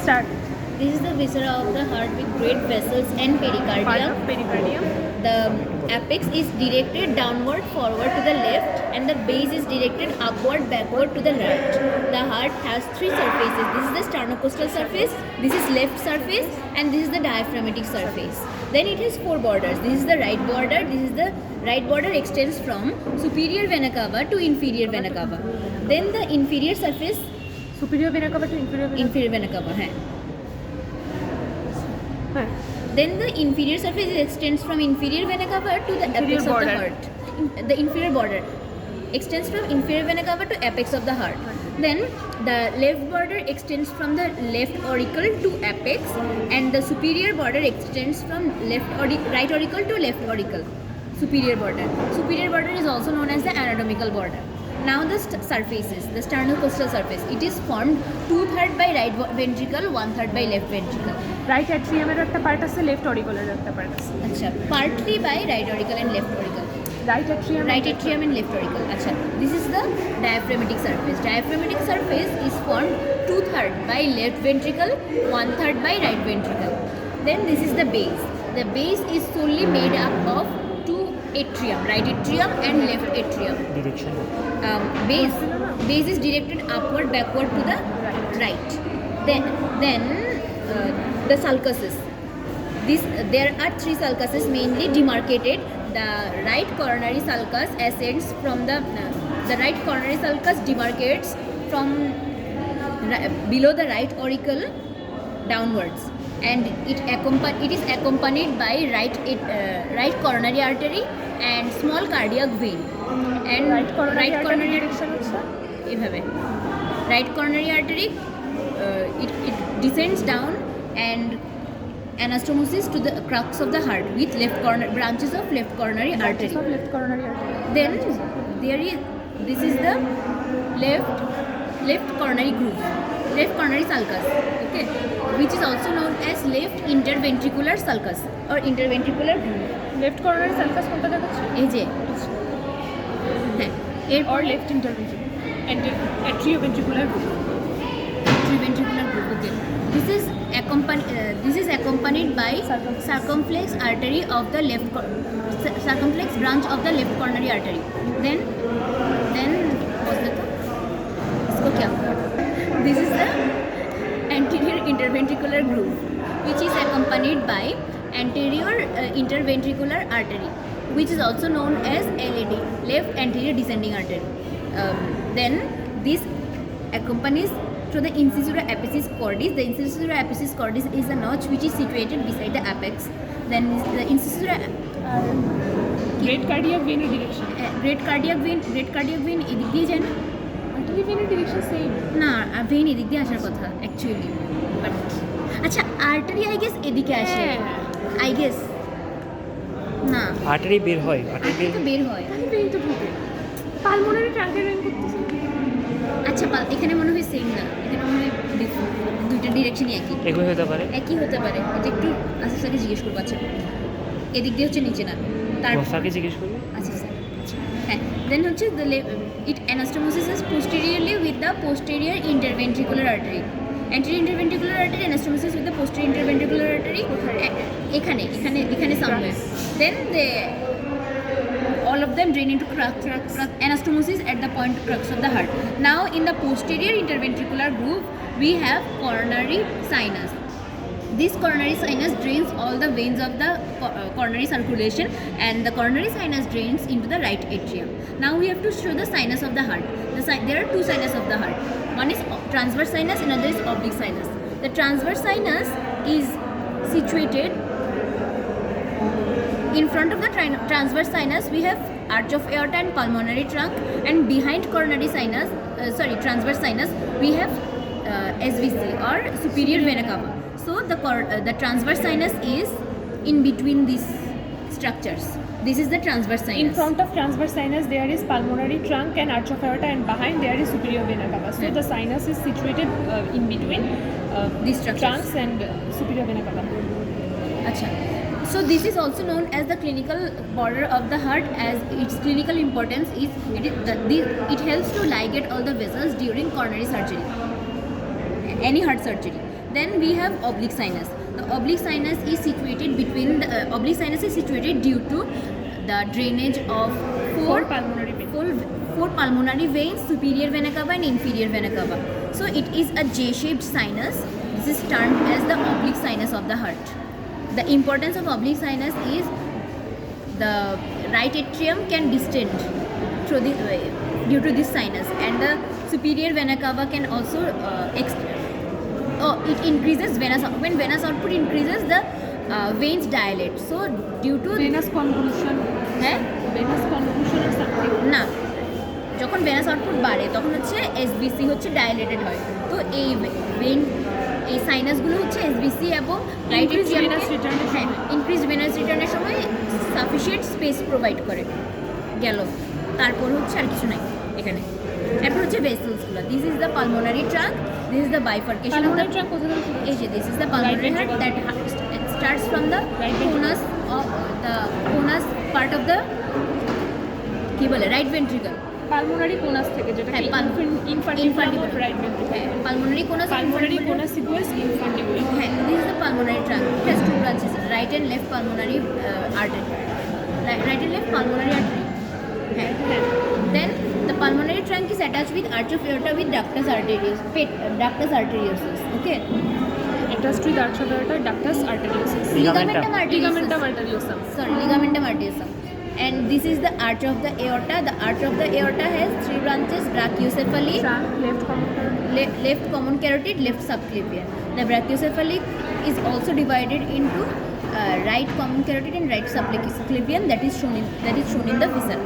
Start. This is the viscera of the heart with great vessels and Part pericardium. of pericardium. The apex is directed downward, forward to the left, and the base is directed upward, backward to the right. The heart has three surfaces. This is the sternocostal surface, this is left surface, and this is the diaphragmatic surface. Then it has four borders. This is the right border. This is the right border extends from superior vena cava to inferior vena cava. Then the inferior surface, Superior vena cava to inferior vena inferior vena cava. hai. cava. Then the inferior surface extends from inferior vena cava to the Inferior apex border. of the heart. The inferior border extends from inferior vena cava to apex of the heart. Then the left border extends from the left auricle to apex, and the superior border extends from right auricle to left auricle. Superior border. Superior border is also known as the anatomical border. Now the surfaces, the sternocostal surface, it is formed 2/3 by right ventricle, 1/3 by left ventricle. Right অ্যাট্রিয়ামের একটা part আছে, left অরিকলের একটা part আছে। Acha, partly by right auricle and left auricle. Right atrium Right atrium and left auricle. Acha, this is the diaphragmatic surface. Diaphragmatic surface is formed 2/3 by left ventricle, 1/3 by right ventricle. Then this is the base. The base is solely made up of two atrium, right atrium and left atrium. Direction. Base is directed upward, backward to the right. Then the sulcuses. There are three sulcuses mainly demarcated. The right coronary sulcus ascends from the right coronary sulcus demarcates from below the right auricle downwards, and it is accompanied by right coronary artery and small cardiac vein. And right coronary right artery coronary direction হচ্ছে এভাবে right coronary artery it descends down and anastomosis to the crux of the heart with branches of left coronary artery. সব left coronary artery. Then this is the left coronary groove, left coronary sulcus, okay, which is also known as left interventricular sulcus or interventricular groove. Left coronary sulcus কোনটা দেখাচ্ছে? এই যে হ্যাঁ or left intervention and atrioventricular group. interventricular groove, okay. This is accompanied by circumflex artery of the circumflex branch of the left coronary artery. Then इसको क्या? This is the anterior interventricular groove, which is accompanied by anterior interventricular artery, which is also known as LAD, left anterior descending artery. Then this accompanies to the incisura apicis cordis. The incisura apicis cordis is a notch which is situated beside the apex. Then the incisura great cardiac ভেনের direction. great cardiac vein এদিক দিয়ে যায় না? Artery ভেনের direction same. না vein এদিক দিয়ে আসার কথা অ্যাকচুয়ালি, আচ্ছা আর্টারি আই গেস এদিকে আসে, আই গেস না আর্টারি বের হয়, আর্টারি তো বের হয়। ভেন তো ঢোকে পালমোনারি ট্রাঙ্কের ভেন করতেছে। আচ্ছা এখানে মনে হয় সেম না, এখানে মনে হয় দুইটা ডিরেকশনই একই হতে পারে। একই হতে পারে। এটা একটু আচ্ছা স্যারকে জিজ্ঞেস করবো। আচ্ছা এদিক দিয়ে হচ্ছে নিচে না, তার স্যারকে জিজ্ঞেস করবো। আচ্ছা স্যার হ্যাঁ। দেন হচ্ছে it anastomosis is posteriorly with the posterior interventricular artery. Anterior interventricular artery anastomosis with the posterior interventricular artery এখানে somewhere. Then all of them drain into anastomosis at the point crux of the heart. Now in the posterior interventricular groove we have coronary sinus. This coronary sinus drains all the veins of the coronary circulation, and the coronary sinus drains into the right atrium. Now we have to show the sinus of the heart. There are two sinus of the heart. One is transverse sinus, another is oblique sinus. The transverse sinus is situated in front of the transverse sinus. We have arch of aorta and pulmonary trunk, and behind transverse sinus we have SVC or superior vena cava. So the transverse sinus is in between these structures. This is the transverse sinus. In front of transverse sinus there is pulmonary trunk and arch of aorta, and behind there is superior vena cava. So the sinus is situated in between these structures, trunks and superior vena cava. Acha. So this is also known as the clinical border of the heart, as its clinical importance is it helps to ligate all the vessels during coronary surgery, any heart surgery. Then we have oblique sinus. The oblique sinus is situated between the oblique sinus is situated due to the drainage of Four pulmonary veins. four pulmonary veins, superior vena cava and inferior vena cava. So it is a J-shaped sinus. This is termed as the oblique sinus of the heart. The importance of oblique sinus is the right atrium can distend through the due to this sinus, and the superior vena cava can also it increases venous when venous output increases, the veins dilate. So due to Venous convolution. হ্যাঁ Venous convolution or something. না, যখন venous output বাড়ে তখন হচ্ছে SBC হচ্ছে dilated হয়। তো এই ভেন এই সাইনাসগুলো হচ্ছে এসবিসি এবং রাইট Increased venous return এর হ্যাঁ ইনক্রিজ ভেনাস রিটার্নের সময় সাফিসিয়েন্ট স্পেস প্রোভাইড করে গেল। তারপর হচ্ছে আর কিছু নাই এখানে। এরপর হচ্ছে ভেসেলসগুলো। This is the pulmonary trunk, this is the bifurcation of the Pulmonary trunk কোথা থেকে শুরু হচ্ছে? এই যে this is the pulmonary heart that starts from the Right ventricle. conus part of the কি বলে রাইট ভেন্ট্রিকল। Pulmonary conus থেকে যেটা হ্যাঁ, infundibulum of right ventricle. হ্যাঁ pulmonary conus Pulmonary conus equals infundibulum. হ্যাঁ this is the pulmonary trunk. It has two branches, right and left pulmonary artery, right and left pulmonary artery. হ্যাঁ then the pulmonary trunk is attached with arch of aorta with ductus arteriosus, ductus arteriosus, okay? Attached with arch of aorta, ductus arteriosus. Ligamentum Ligamentum arteriosus, arteriosum. sorry, ligamentum arteriosum. And this is the arch of the aorta. The arch of the aorta has 3 branches: brachiocephaly, Trunk, left common carotid. left common carotid, left subclavian. The brachiocephalic is also divided into right common carotid and right subclavian, that is shown in the fissure.